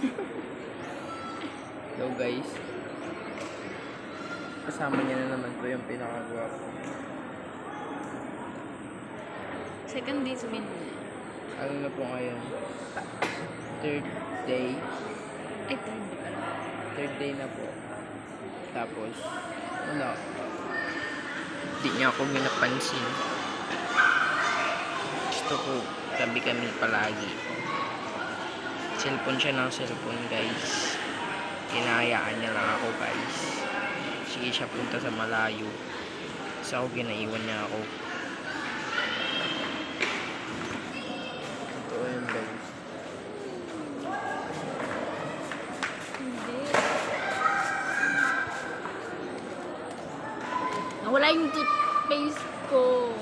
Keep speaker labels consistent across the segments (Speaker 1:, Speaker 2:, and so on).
Speaker 1: Hello guys. Kasama niya na naman po yung pinakagwapo.
Speaker 2: Second day sumin.
Speaker 1: Ano na po ngayon? Third day.
Speaker 2: Ay, third day pala.
Speaker 1: Third day na po. Tapos, ano? Hindi niya ako minapansin. Gusto ko, tabi kami palagi. Cellphone siya ng cellphone guys. Hinahayaan niya lang ako guys. Sige siya punta sa malayo. Kasi ako ginaiwan niya ako. Ito yun guys.
Speaker 2: Hindi. Nawala yung toothpaste ko.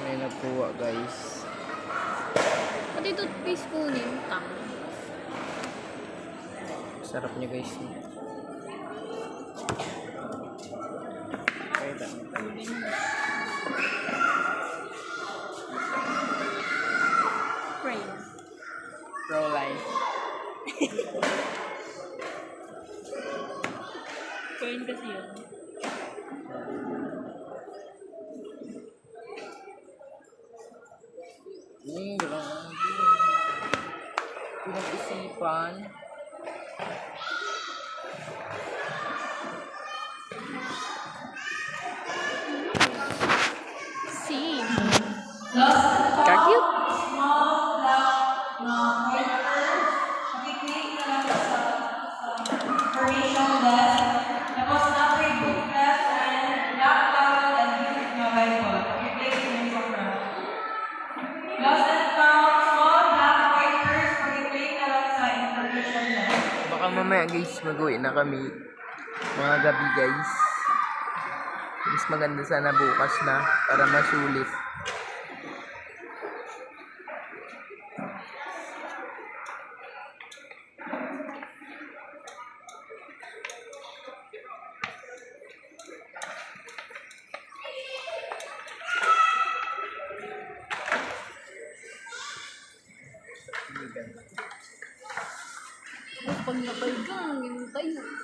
Speaker 1: May nakuha guys.
Speaker 2: Pati toothpaste ko nintang.
Speaker 1: Sarap niya guys. Kaya
Speaker 2: Friend.
Speaker 1: Pro life.
Speaker 2: Friend kasi yun.
Speaker 1: Grabe. Pinag-isipan.
Speaker 2: See? Cute?
Speaker 1: Baka mamaya guys, mag-uwi na kami. Mga gabi guys. Mas maganda sana bukas na para masulit.
Speaker 2: Pag napay ka, hintay mo.